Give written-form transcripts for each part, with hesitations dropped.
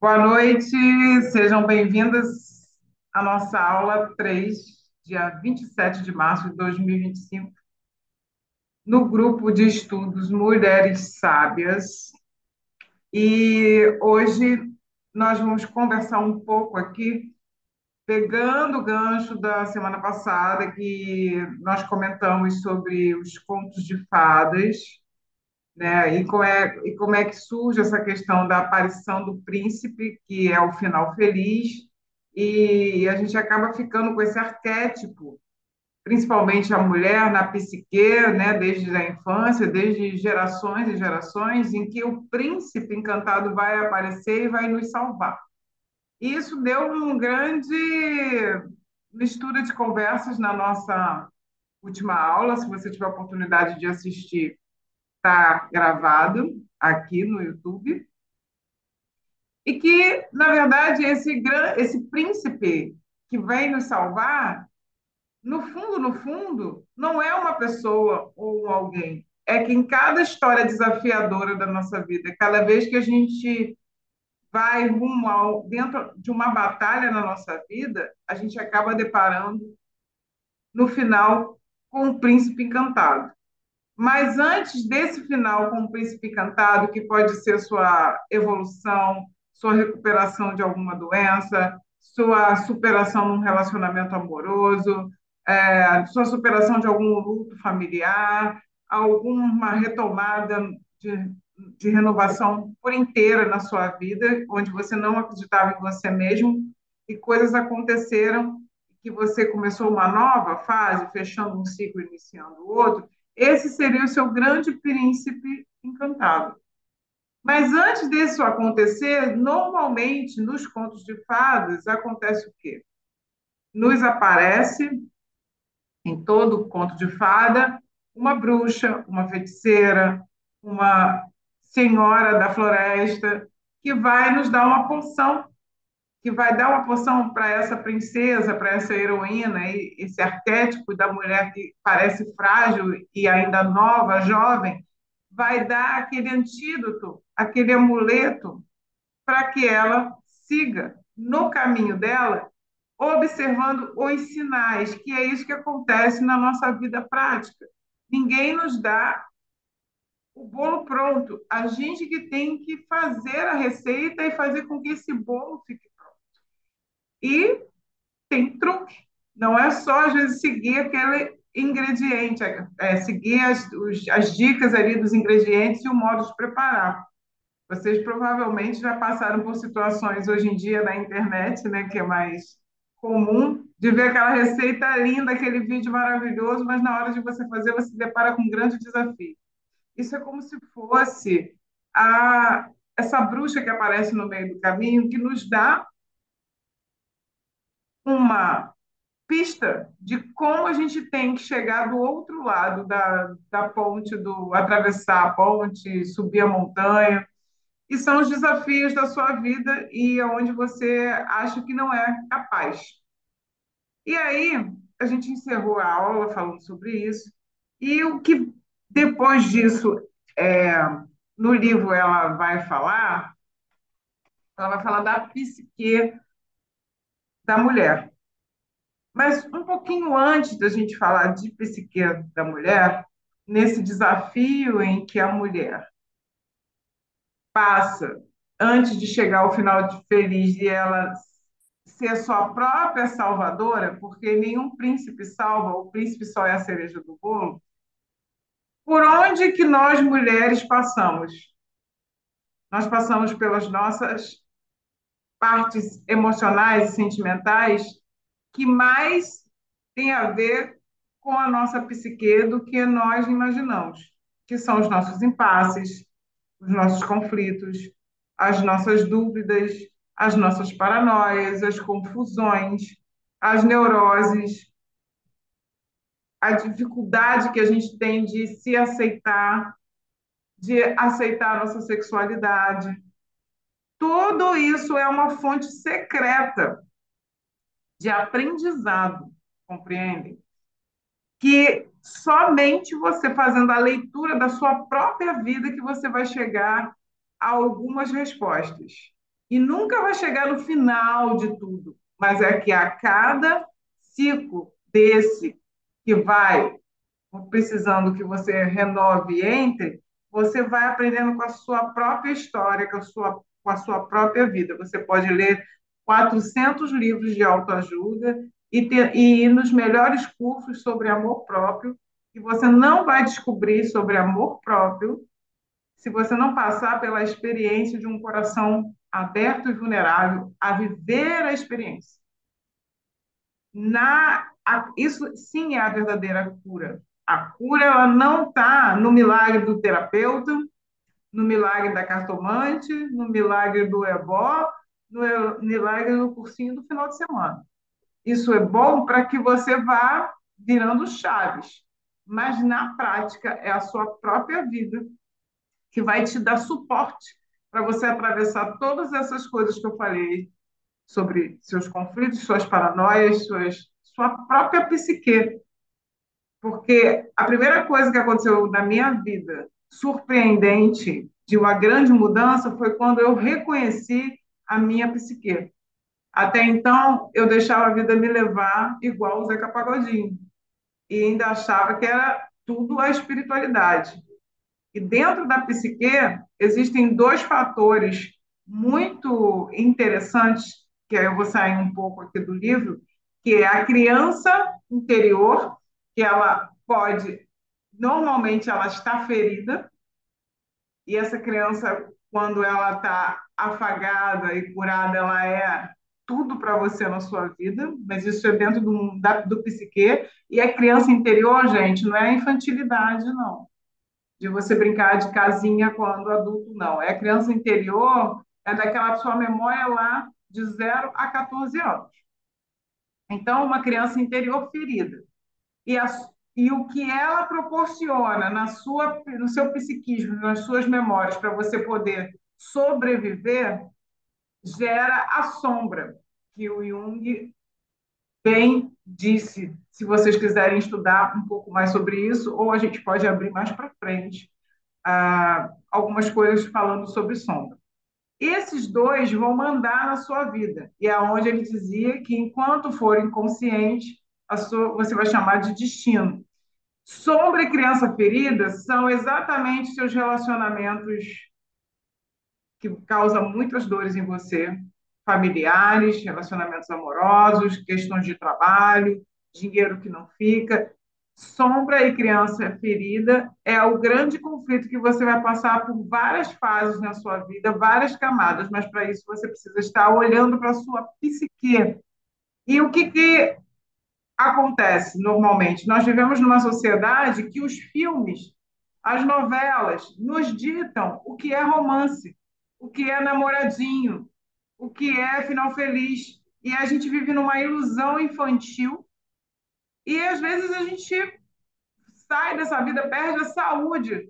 Boa noite, sejam bem-vindas à nossa aula 3, dia 27 de março de 2025, no grupo de estudos Mulheres Sábias. E hoje nós vamos conversar um pouco aqui, pegando o gancho da semana passada, que nós comentamos sobre os contos de fadas, né? E como é que surge essa questão da aparição do príncipe, que é o final feliz, e a gente acaba ficando com esse arquétipo, principalmente a mulher na psique, né? Desde a infância, desde gerações e gerações, em que o príncipe encantado vai aparecer e vai nos salvar. E isso deu uma grande mistura de conversas na nossa última aula. Se você tiver a oportunidade de assistir, está gravado aqui no YouTube, e que, na verdade, esse príncipe que vem nos salvar, no fundo, não é uma pessoa ou alguém. É que em cada história desafiadora da nossa vida, cada vez que a gente vai dentro de uma batalha na nossa vida, a gente acaba deparando, no final, com o príncipe encantado. Mas antes desse final com o príncipe encantado, que pode ser sua evolução, sua recuperação de alguma doença, sua superação num relacionamento amoroso, sua superação de algum luto familiar, alguma retomada de, de renovação por inteira na sua vida, onde você não acreditava em você mesmo e coisas aconteceram que você começou uma nova fase, fechando um ciclo, iniciando outro. Esse seria o seu grande príncipe encantado. Mas antes disso acontecer, normalmente nos contos de fadas acontece o quê? Nos aparece, em todo conto de fada, uma bruxa, uma feiticeira, uma senhora da floresta, que vai nos dar uma poção, que vai dar uma poção para essa princesa, para essa heroína, e esse arquétipo da mulher que parece frágil e ainda nova, jovem, vai dar aquele antídoto, aquele amuleto, para que ela siga no caminho dela, observando os sinais, que é isso que acontece na nossa vida prática. Ninguém nos dá o bolo pronto, a gente que tem que fazer a receita e fazer com que esse bolo fique. E tem truque. Não é só, às vezes, seguir aquele ingrediente, seguir as dicas ali dos ingredientes e o modo de preparar. Vocês provavelmente já passaram por situações hoje em dia na internet, né, que é mais comum, de ver aquela receita linda, aquele vídeo maravilhoso, mas na hora de você fazer, você se depara com um grande desafio. Isso é como se fosse essa bruxa que aparece no meio do caminho, que nos dá uma pista de como a gente tem que chegar do outro lado da ponte, atravessar a ponte, subir a montanha, e são os desafios da sua vida e onde você acha que não é capaz. E aí, a gente encerrou a aula falando sobre isso, e o que depois disso, é, no livro ela vai falar da psique da mulher. Mas um pouquinho antes da gente falar de psique da mulher, nesse desafio em que a mulher passa antes de chegar ao final de feliz e ela ser sua própria salvadora, porque nenhum príncipe salva, o príncipe só é a cereja do bolo. Por onde que nós mulheres passamos? Nós passamos pelas nossas partes emocionais e sentimentais que mais tem a ver com a nossa psique do que nós imaginamos, que são os nossos impasses, os nossos conflitos, as nossas dúvidas, as nossas paranoias, as confusões, as neuroses, a dificuldade que a gente tem de se aceitar, de aceitar a nossa sexualidade. Tudo isso é uma fonte secreta de aprendizado, compreendem? Que somente você fazendo a leitura da sua própria vida que você vai chegar a algumas respostas. e nunca vai chegar no final de tudo, mas é que a cada ciclo desse que vai precisando que você renove e entre, você vai aprendendo com a sua própria história, com a sua própria vida. Você pode ler 400 livros de autoajuda e ir nos melhores cursos sobre amor próprio, e você não vai descobrir sobre amor próprio se você não passar pela experiência de um coração aberto e vulnerável a viver a experiência. Isso sim é a verdadeira cura. A cura ela não está no milagre do terapeuta, no milagre da cartomante, no milagre do ebó, no milagre do cursinho do final de semana. Isso é bom para que você vá virando chaves, mas na prática é a sua própria vida que vai te dar suporte para você atravessar todas essas coisas que eu falei sobre seus conflitos, suas paranoias, sua própria psique. Porque a primeira coisa que aconteceu na minha vida, surpreendente, de uma grande mudança, foi quando eu reconheci a minha psique. Até então, eu deixava a vida me levar igual o Zeca Pagodinho. E ainda achava que era tudo a espiritualidade. E dentro da psique, existem dois fatores muito interessantes, que aí eu vou sair um pouco aqui do livro, que é a criança interior, que ela pode, normalmente ela está ferida, e essa criança, quando ela está afagada e curada, ela é tudo para você na sua vida, mas isso é dentro do psique, e a criança interior, gente, não é a infantilidade, não de você brincar de casinha quando adulto, não. É a criança interior, é daquela sua memória lá de 0 a 14 anos. Então, uma criança interior ferida. E, a, e o que ela proporciona no seu psiquismo, nas suas memórias, para você poder sobreviver, gera a sombra, que o Jung bem disse. Se vocês quiserem estudar um pouco mais sobre isso, ou a gente pode abrir mais para frente algumas coisas falando sobre sombra. Esses dois vão mandar na sua vida, e é onde ele dizia que enquanto for inconsciente, você vai chamar de destino. Sombra e criança ferida são exatamente seus relacionamentos que causam muitas dores em você, familiares, relacionamentos amorosos, questões de trabalho, dinheiro que não fica. Sombra e criança ferida é o grande conflito que você vai passar por várias fases na sua vida, várias camadas, mas para isso você precisa estar olhando para a sua psique. E o que acontece normalmente? Nós vivemos numa sociedade que os filmes, as novelas, nos ditam o que é romance, o que é namoradinho, o que é final feliz. E a gente vive numa ilusão infantil e às vezes a gente sai dessa vida, perde a saúde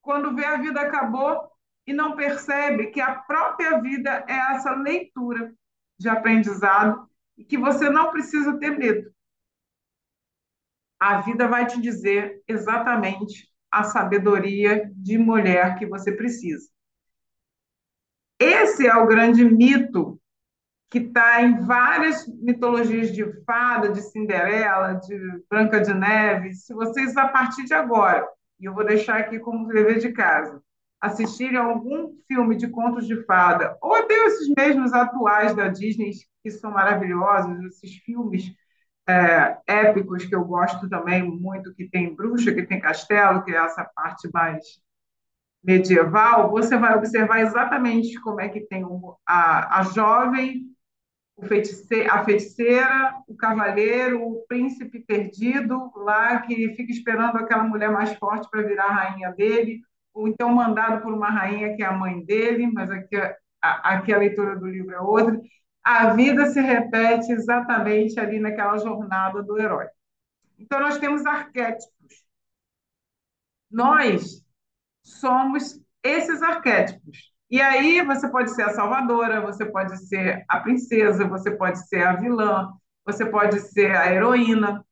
quando vê a vida acabou e não percebe que a própria vida é essa leitura de aprendizado e que você não precisa ter medo. A vida vai te dizer exatamente a sabedoria de mulher que você precisa. Esse é o grande mito que está em várias mitologias de fada, de Cinderela, de Branca de Neve. Se vocês, a partir de agora, e eu vou deixar aqui como dever de casa, assistirem a algum filme de contos de fada, ou até esses mesmos atuais da Disney, que são maravilhosos, esses filmes épicos que eu gosto também muito, que tem bruxa, que tem castelo, que é essa parte mais medieval, você vai observar exatamente como é que tem a jovem a feiticeira, o cavaleiro, o príncipe perdido lá que fica esperando aquela mulher mais forte para virar a rainha dele, ou então mandado por uma rainha que é a mãe dele, mas aqui a leitura do livro é outra. A vida se repete exatamente ali naquela jornada do herói. Então, nós temos arquétipos. Nós somos esses arquétipos. E aí você pode ser a salvadora, você pode ser a princesa, você pode ser a vilã, você pode ser a heroína.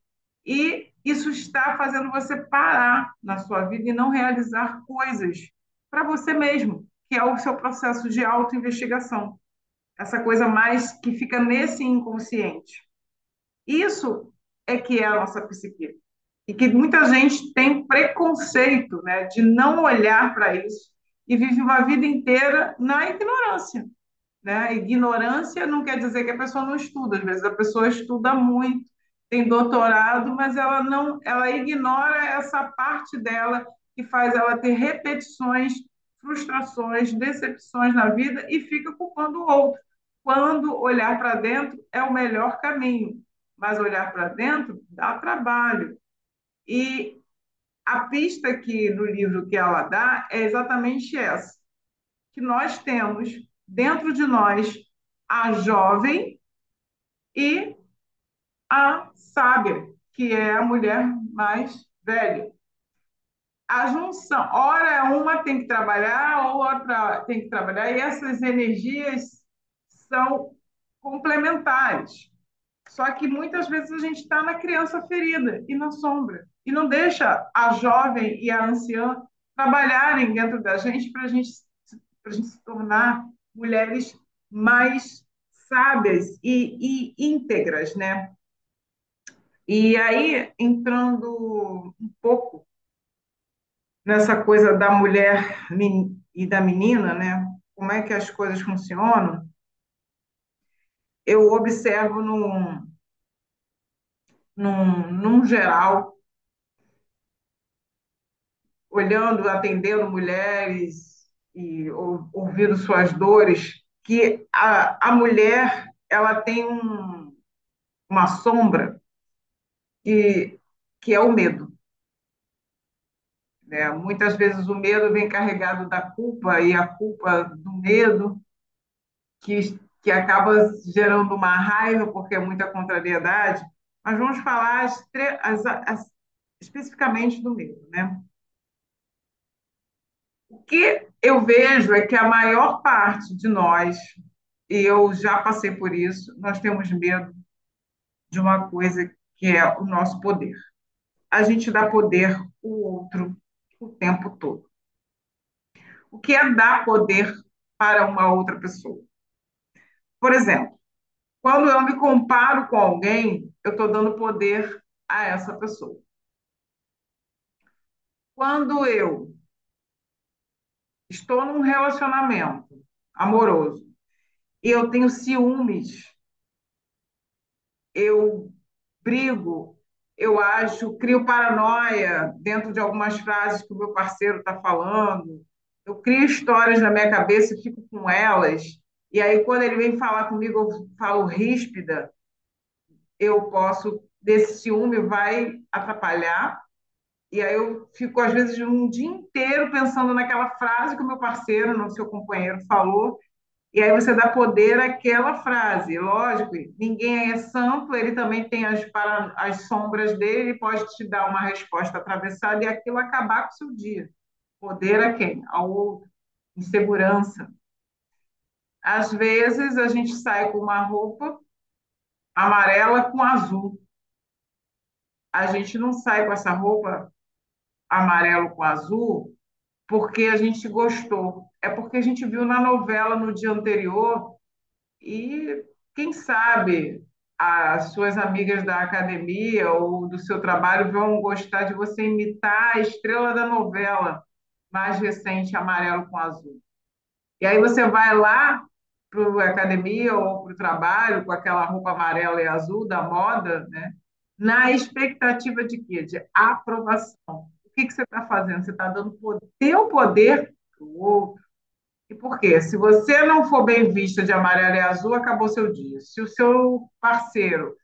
E isso está fazendo você parar na sua vida e não realizar coisas para você mesmo. que é o seu processo de autoinvestigação, essa coisa mais que fica nesse inconsciente. Isso é que é a nossa psique. E que muita gente tem preconceito, né, de não olhar para isso e vive uma vida inteira na ignorância, né? Ignorância não quer dizer que a pessoa não estuda, às vezes a pessoa estuda muito, tem doutorado, mas ela não, ela ignora essa parte dela que faz ela ter repetições, frustrações, decepções na vida e fica culpando o outro. Quando olhar para dentro é o melhor caminho, mas olhar para dentro dá trabalho. E a pista que no livro que ela dá é exatamente essa, que nós temos dentro de nós a jovem e a sábia, que é a mulher mais velha. A junção, ora uma tem que trabalhar, outra tem que trabalhar, e essas energias são complementares. Só que muitas vezes a gente está na criança ferida e na sombra, e não deixa a jovem e a anciã trabalharem dentro da gente para a gente se tornar mulheres mais sábias e íntegras, né? E aí, entrando um pouco nessa coisa da mulher e da menina, né? Como é que as coisas funcionam? Eu observo num geral, olhando, atendendo mulheres e ouvindo suas dores, que a mulher ela tem uma sombra que, que é o medo. Né? Muitas vezes o medo vem carregado da culpa e a culpa do medo, que acaba gerando uma raiva, porque é muita contrariedade. Mas vamos falar especificamente do medo. Né? O que eu vejo é que a maior parte de nós, e eu já passei por isso, nós temos medo de uma coisa que é o nosso poder. A gente dá poder ao outro o tempo todo. O que é dar poder para uma outra pessoa? Por exemplo, quando eu me comparo com alguém, eu estou dando poder a essa pessoa. Quando eu estou num relacionamento amoroso e eu tenho ciúmes, eu brigo, eu acho, crio paranoia dentro de algumas frases que o meu parceiro está falando, eu crio histórias na minha cabeça e fico com elas, e aí quando ele vem falar comigo, eu falo ríspida, eu posso, desse ciúme vai atrapalhar, e aí eu fico, às vezes, um dia inteiro pensando naquela frase que o meu parceiro, no seu companheiro, falou, e aí você dá poder àquela frase. Lógico, ninguém é santo, ele também tem as sombras dele, pode te dar uma resposta atravessada e aquilo acabar com o seu dia. Poder a quem? Ao outro. Insegurança. Às vezes a gente sai com uma roupa amarela com azul. A gente não sai com essa roupa amarelo com azul porque a gente gostou. É porque a gente viu na novela no dia anterior e, quem sabe, as suas amigas da academia ou do seu trabalho vão gostar de você imitar a estrela da novela mais recente, amarelo com azul. E aí você vai lá para a academia ou para o trabalho com aquela roupa amarela e azul da moda, né? Na expectativa de quê? De aprovação. O que você está fazendo? Você está dando teu poder para o outro. E por quê? Se você não for bem vista de amarelo e azul, acabou seu dia. Se o seu parceiro,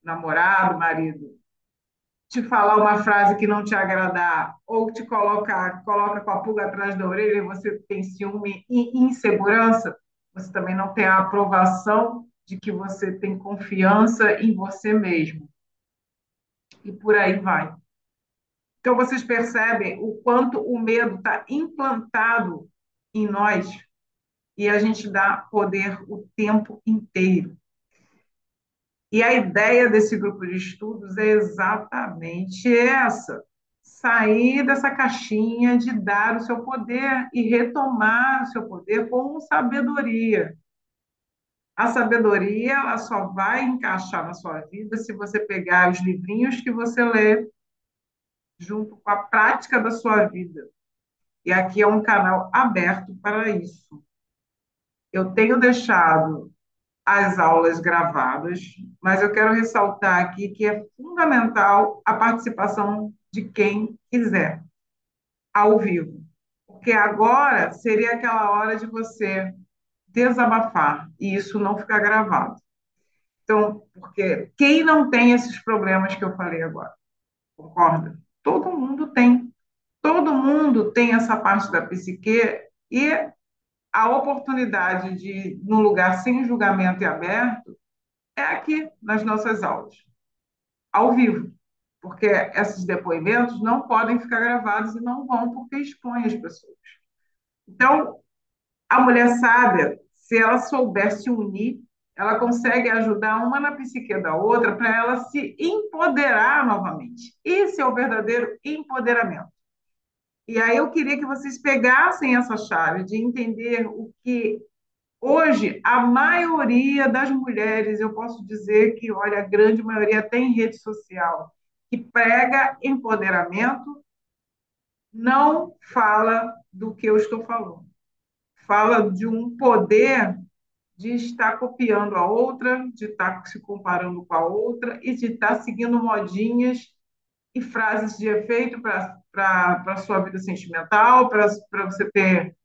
namorado, marido, te falar uma frase que não te agradar ou te coloca com a pulga atrás da orelha e você tem ciúme e insegurança, você também não tem a aprovação de que você tem confiança em você mesmo. E por aí vai. Então, vocês percebem o quanto o medo está implantado em nós e a gente dá poder o tempo inteiro. E a ideia desse grupo de estudos é exatamente essa: sair dessa caixinha de dar o seu poder e retomar o seu poder com sabedoria. A sabedoria, ela só vai encaixar na sua vida se você pegar os livrinhos que você lê junto com a prática da sua vida. E aqui é um canal aberto para isso. Eu tenho deixado as aulas gravadas, mas eu quero ressaltar aqui que é fundamental a participação de quem quiser, ao vivo. Porque agora seria aquela hora de você desabafar e isso não ficar gravado. Então, porque quem não tem esses problemas que eu falei agora? Concorda? Todo mundo tem. Todo mundo tem essa parte da psique e a oportunidade de, num lugar sem julgamento e aberto, é aqui nas nossas aulas, ao vivo. Porque esses depoimentos não podem ficar gravados e não vão, porque expõem as pessoas. Então, a mulher sábia, se ela souber se unir, ela consegue ajudar uma na psique da outra para ela se empoderar novamente. Esse é o verdadeiro empoderamento. E aí eu queria que vocês pegassem essa chave de entender o que hoje a maioria das mulheres, eu posso dizer que, olha, a grande maioria tem rede social, que prega empoderamento, não fala do que eu estou falando. Fala de um poder de estar copiando a outra, de estar se comparando com a outra e de estar seguindo modinhas e frases de efeito para a sua vida sentimental, para você ter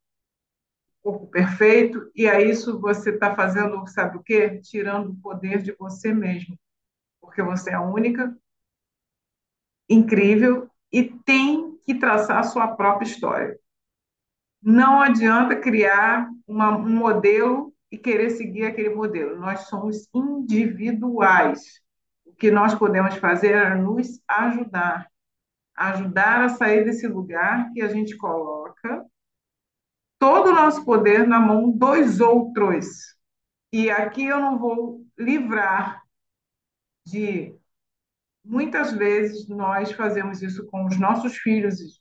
corpo perfeito, e a isso você está fazendo, sabe o quê? Tirando o poder de você mesmo, porque você é única, incrível e tem que traçar a sua própria história. Não adianta criar um modelo e querer seguir aquele modelo. Nós somos individuais. O que nós podemos fazer é nos ajudar, ajudar a sair desse lugar que a gente coloca todo o nosso poder na mão dos outros. E aqui eu não vou livrar de. Muitas vezes nós fazemos isso com os nossos filhos,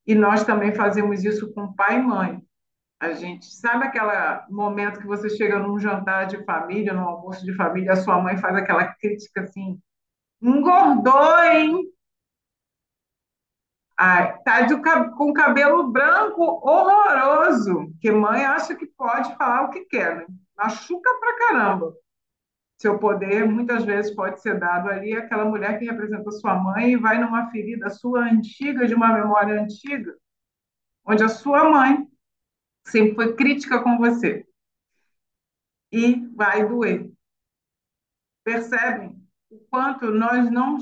e nós também fazemos isso com pai e mãe. A gente sabe aquele momento que você chega num jantar de família, num almoço de família, a sua mãe faz aquela crítica assim: engordou, hein? Ai, tá com cabelo branco horroroso, que mãe acha que pode falar o que quer, né? Machuca pra caramba. Seu poder muitas vezes pode ser dado ali àquela mulher que representa sua mãe e vai numa ferida sua antiga, de uma memória antiga, onde a sua mãe sempre foi crítica com você e vai doer. Percebem o quanto nós não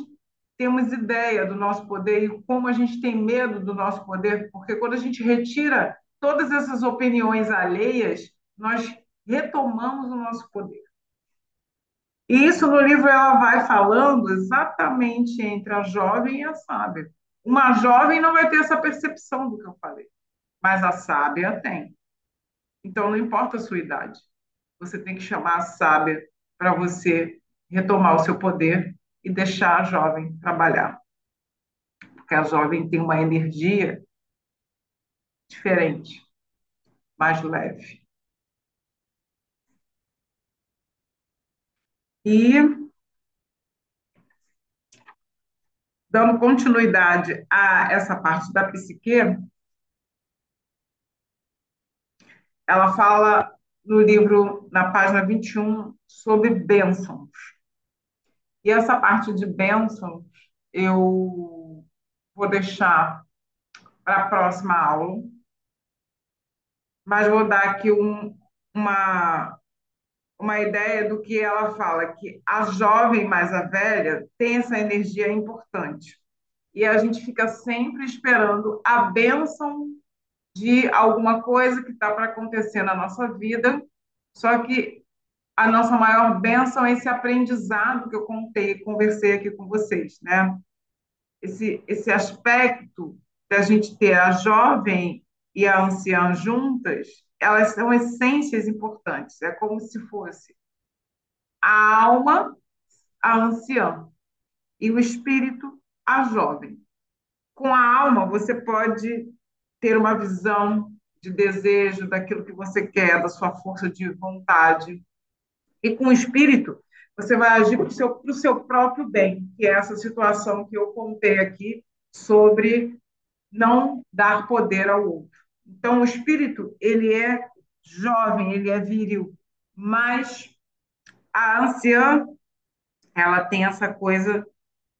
temos ideia do nosso poder e como a gente tem medo do nosso poder, porque quando a gente retira todas essas opiniões alheias, nós retomamos o nosso poder. E isso no livro ela vai falando exatamente entre a jovem e a sábia. Uma jovem não vai ter essa percepção do que eu falei, mas a sábia tem. Então não importa a sua idade, você tem que chamar a sábia para você retomar o seu poder e deixar a jovem trabalhar, porque a jovem tem uma energia diferente, mais leve. E dando continuidade a essa parte da psique, ela fala no livro, na página 21, sobre bênçãos. E essa parte de bênçãos eu vou deixar para a próxima aula, mas vou dar aqui uma, uma ideia do que ela fala, que a jovem mais a velha tem essa energia importante. E a gente fica sempre esperando a bênção de alguma coisa que está para acontecer na nossa vida, só que a nossa maior bênção é esse aprendizado que eu conversei aqui com vocês, né? Esse aspecto da gente ter a jovem e a anciã juntas, elas são essências importantes. É como se fosse a alma, a anciã, e o espírito, a jovem. Com a alma, você pode ter uma visão de desejo daquilo que você quer, da sua força de vontade. E com o espírito, você vai agir para o seu próprio bem, que é essa situação que eu contei aqui sobre não dar poder ao outro. Então, o espírito, ele é jovem, ele é viril, mas a anciã, ela tem essa coisa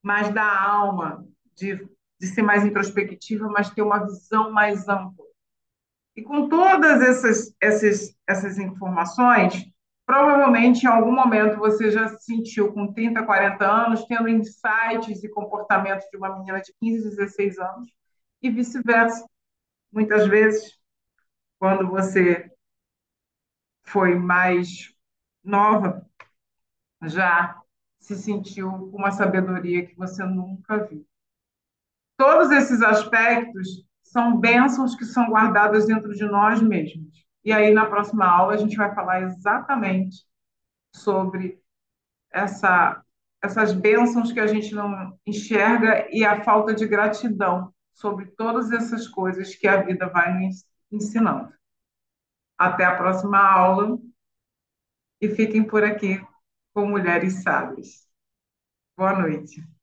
mais da alma, de ser mais introspectiva, mas ter uma visão mais ampla. E com todas essas informações, provavelmente em algum momento você já se sentiu com 30, 40 anos, tendo insights e comportamentos de uma menina de 15, 16 anos, e vice-versa. Muitas vezes, quando você foi mais nova, já se sentiu com uma sabedoria que você nunca viu. Todos esses aspectos são bênçãos que são guardadas dentro de nós mesmos. E aí, na próxima aula, a gente vai falar exatamente sobre essa, essas bênçãos que a gente não enxerga e a falta de gratidão sobre todas essas coisas que a vida vai nos ensinando. Até a próxima aula e fiquem por aqui com Mulheres Sábias. Boa noite.